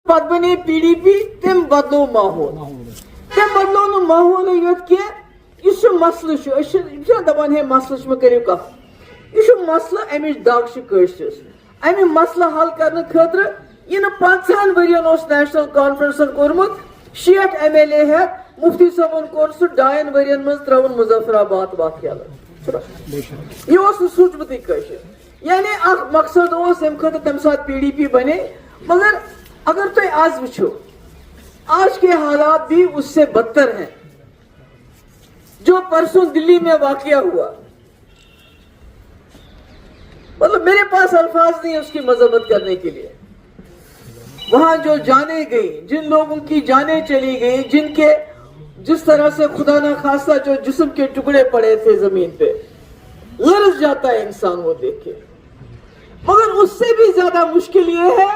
Pad bane PDP tem badlo mahol. Tem badlo no mahol yot ki isu maslı şu. İşte daban he maslı şu kariu ka. İşu maslı emiş dag şu köştüs. Emi maslı hal karne khatra yine 50 variyan os national conference kormut. Şiyat MLA है मुफ्ती साहब course डायन वरियन मज त्रवन मुजफ्फराबाद वाकयाल ये ओस सूचमती कशर यानी अख मकसद ओस हम खत तम साथ PDP बने मगर अगर तो आज वुचो आज के हालात भी उससे बदतर हैं जो परसों दिल्ली में वाकया हुआ मतलब मेरे पास अल्फाज नहीं उसकी मजम्मत करने के लिए वहां जो जाने गई जिन लोगों की जानें चली गई जिनके जिस तरह से खुदा ना खास्ता जो जिस्म के टुकड़े पड़े थे जमीन पे लरस जाता है इंसान वो देख के मगर उससे भी ज्यादा मुश्किल ये है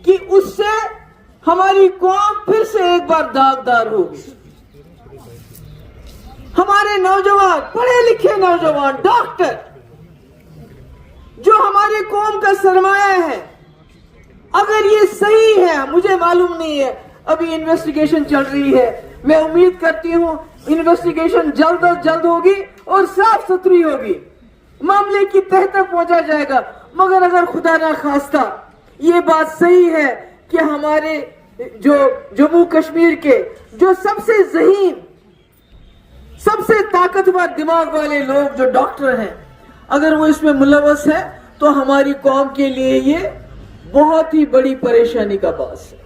कि उससे हमारी कौम फिर से एक बार दागदार होगी हमारे नौजवान पढ़े लिखे नौजवान डॉक्टर जो हमारी कौम का सरमाया है अगर ये सही है मुझे मालूम नहीं है अभी इन्वेस्टिगेशन चल रही है मैं उम्मीद करती हूं इन्वेस्टिगेशन जल्द अज जल्द होगी और साफ सुथरी होगी मामले की तह तक पहुंचा जाएगा मगर अगर खुदा ना खास्ता ये बात सही है कि हमारे जो जम्मू कश्मीर के जो सबसे ज़हीन सबसे ताकतवर दिमाग वाले लोग जो डॉक्टर हैं अगर वो इसमें मुलव्वस है तो हमारी कौम के लिए ये बहुत ही बड़ी परेशानी का बात है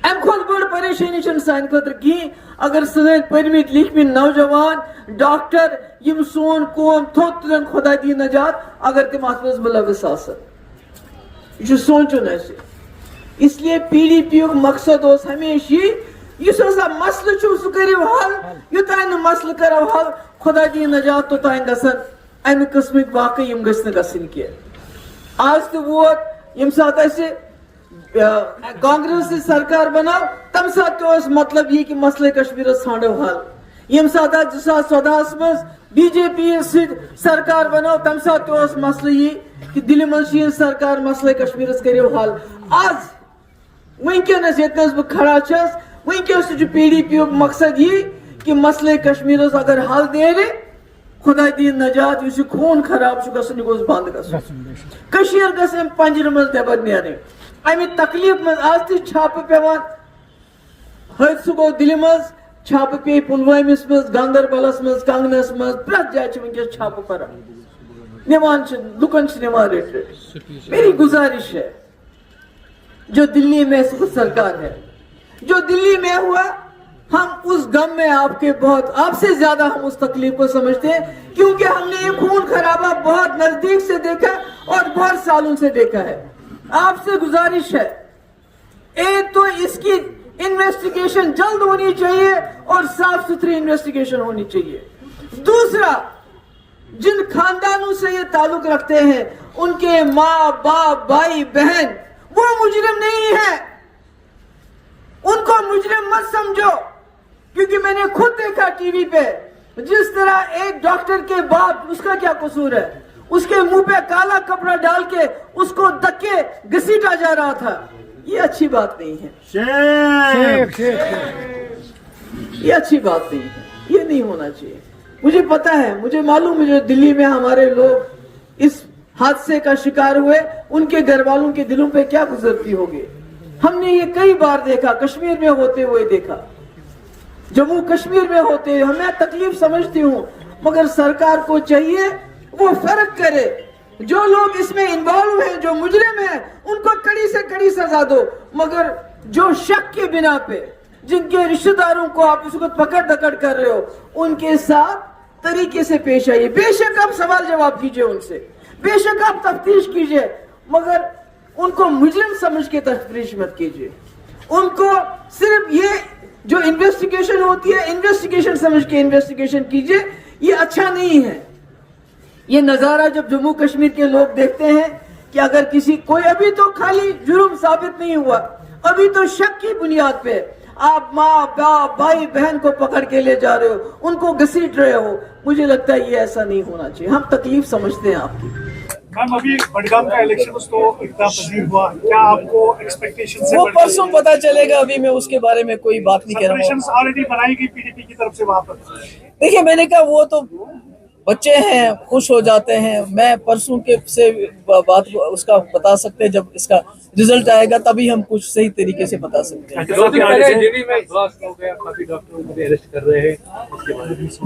अम खुद बड़ परेशानी सान खतर की अगर सन परमित लिखमित नौजवान डॉक्टर यम सोन कौम थोत तुलन खुदा दी नजात अगर तम अत मज मुलव्वस आसन यह सोचुन इसलिए PDP युक मकसद ओस हमेशा युस हसा मसल सह करो हल युतान न मसल करो हल खुदा दी नजात तोतान गसन अमि किस्मिक वाकई यम गसन गसन की आज तो वोट यम साथ कांग्रेस से सरकार बनाओ तम साथ तो मतलब ये कि मसले कश्मीर ठाणो हल यम साथ 2014 मज BJP से सरकार बनाओ तम साथ तो मसले ये कि दिल्ली मज सरकार मसले कश्मीर करो हल आज वनकस ये बह खड़ा वनकस PDP मकसद ये कि मसले कश्मीर अगर हल दे खुदा दीन नजात इस खून खराब गसन यह गोस बंद गशीर गम पंजर मज नबर नीर अमि तकलीफ मज आज तप पेवान हादसु गो दिल्ली मज छाप पे पुलवामिस मज गांदरबलस मज कंगनस मज प्रत जाए वनकस छाप पर निवान लुकन निवान रेट रेट मेरी गुजारिश है जो दिल्ली में सरकार है जो दिल्ली में हुआ हम उस गम में आपसे ज्यादा हम उस तकलीफ को समझते हैं क्योंकि हमने ये खून खराबा बहुत नजदीक से देखा और बहुत सालों से देखा है आपसे गुजारिश है एक तो इसकी इन्वेस्टिगेशन जल्द होनी चाहिए और साफ सुथरी इन्वेस्टिगेशन होनी चाहिए दूसरा जिन खानदानों से ये ताल्लुक रखते हैं उनके माँ बाप भाई बहन वो मुजरिम नहीं है उनको मुजरिम मत समझो क्योंकि मैंने खुद देखा टीवी पे जिस तरह एक डॉक्टर के बाप उसका क्या कसूर है उसके मुंह पे काला कपड़ा डाल के उसको धक्के घसीटा जा रहा था ये अच्छी बात नहीं है ये अच्छी बात नहीं है ये नहीं होना चाहिए मुझे पता है मुझे मालूम है जो दिल्ली में हमारे लोग इस हादसे का शिकार हुए उनके घर वालों के दिलों पे क्या गुजरती होगी हमने ये कई बार देखा कश्मीर में होते हुए देखा जम्मू कश्मीर में होते हुए मैं तकलीफ समझती हूँ मगर सरकार को चाहिए वो फर्क करे जो लोग इसमें इन्वॉल्व हैं जो मुजरिम हैं उनको कड़ी से कड़ी सजा दो मगर जो शक के बिना पे जिनके रिश्तेदारों को आप इसको पकड़ दकड़ कर रहे हो उनके साथ तरीके से पेश आइए बेशक आप सवाल जवाब कीजिए उनसे बेशक आप तफ्तीश कीजिए मगर उनको मुजरिम समझ के तफ्तीश मत कीजिए उनको सिर्फ ये जो इन्वेस्टिगेशन होती है इन्वेस्टिगेशन समझ के इन्वेस्टिगेशन कीजिए ये अच्छा नहीं है ये नजारा जब जम्मू कश्मीर के लोग देखते हैं कि अगर किसी कोई अभी तो खाली जुर्म साबित नहीं हुआ अभी तो शक की बुनियाद पे आप माँ बाप भाई बहन को पकड़ के ले जा रहे हो उनको घसीट रहे हो मुझे लगता है ये ऐसा नहीं होना चाहिए हम तकलीफ समझते हैं आपकी میم ابھی بڈگام کا الیکشن تو اقتدار پذیر ہوا، کیا آپ کو ایکسپیکٹیشن سے وہ پرسوں پتا چلے گا، ابھی میں اس کے بارے میں کوئی بات نہیں کر رہا ہوں. آلریڈی بنائی گئی PDP کی طرف سے وہاں پر؟ دیکھیے میں نے کہا وہ تو بچے ہیں، خوش ہو جاتے ہیں. میں پرسوں کے سے بات اس کا بتا سکتے ہیں، جب اس کا رزلٹ آئے گا تبھی ہم کچھ صحیح طریقے سے بتا سکتے ہیں.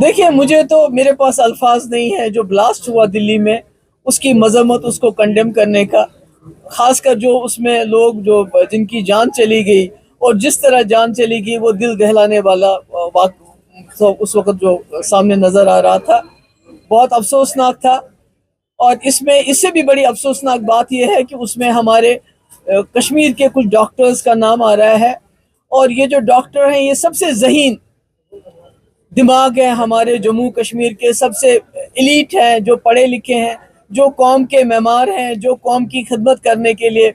دیکھیے مجھے تو میرے پاس الفاظ نہیں ہے. جو بلاسٹ ہوا دلی میں اس کی مذمت، اس کو کنڈیم کرنے کا، خاص کر جو اس میں لوگ جو جن کی جان چلی گئی اور جس طرح جان چلی گئی، وہ دل دہلانے والا اس وقت جو سامنے نظر آ رہا تھا، بہت افسوسناک تھا. اور اس میں اس سے بھی بڑی افسوسناک بات یہ ہے کہ اس میں ہمارے کشمیر کے کچھ ڈاکٹرز کا نام آ رہا ہے، اور یہ جو ڈاکٹر ہیں یہ سب سے ذہین دماغ ہیں ہمارے جموں کشمیر کے، سب سے ایلیٹ ہیں، جو پڑھے لکھے ہیں، جو قوم کے معمار ہیں، جو قوم کی خدمت کرنے کے لیے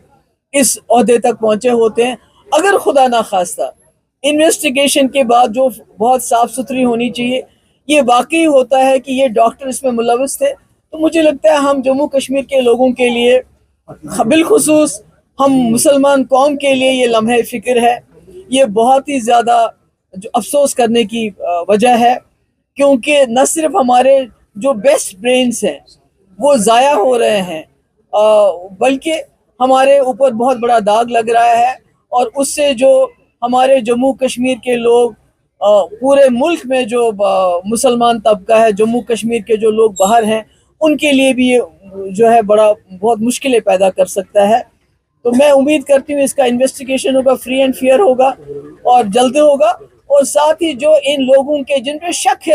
اس عہدے تک پہنچے ہوتے ہیں. اگر خدا نخواستہ انویسٹیگیشن کے بعد جو بہت صاف ستھری ہونی چاہیے، یہ واقعی ہوتا ہے کہ یہ ڈاکٹر اس میں ملوث تھے، تو مجھے لگتا ہے ہم جموں کشمیر کے لوگوں کے لیے، بالخصوص ہم مسلمان قوم کے لیے، یہ لمحہ فکر ہے. یہ بہت ہی زیادہ جو افسوس کرنے کی وجہ ہے، کیونکہ نہ صرف ہمارے جو بیسٹ برینز ہیں وہ ضائع ہو رہے ہیں، بلکہ ہمارے اوپر بہت بڑا داغ لگ رہا ہے. اور اس سے جو ہمارے جموں کشمیر کے لوگ، پورے ملک میں جو مسلمان طبقہ ہے، جموں کشمیر کے جو لوگ باہر ہیں، ان کے لیے بھی یہ جو ہے بہت مشکلیں پیدا کر سکتا ہے. تو میں امید کرتی ہوں اس کا انویسٹیگیشن ہوگا، فری اینڈ فیئر ہوگا اور جلد ہوگا. اور ساتھ ہی جو ان لوگوں کے جن پہ شک ہے،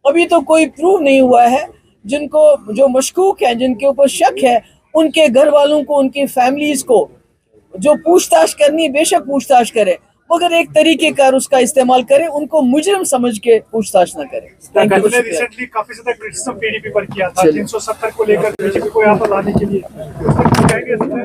ابھی تو کوئی پروف نہیں ہوا ہے، جن کو جو مشکوک ہیں، جن کے اوپر شک ہے، ان کے گھر والوں کو، ان کی فیملیز کو جو پوچھ تاچھ کرنی ہے بے شک پوچھ تاچھ کرے، مگر ایک طریقے کار اس کا استعمال کرے، ان کو مجرم سمجھ کے پوچھ تاچھ نہ کرے. ریسنٹلی کافی زیادہ کرٹیسزم PDP پر کیا تھا 370 کو لے کر BJP کو یہاں پر لانے کے لیے.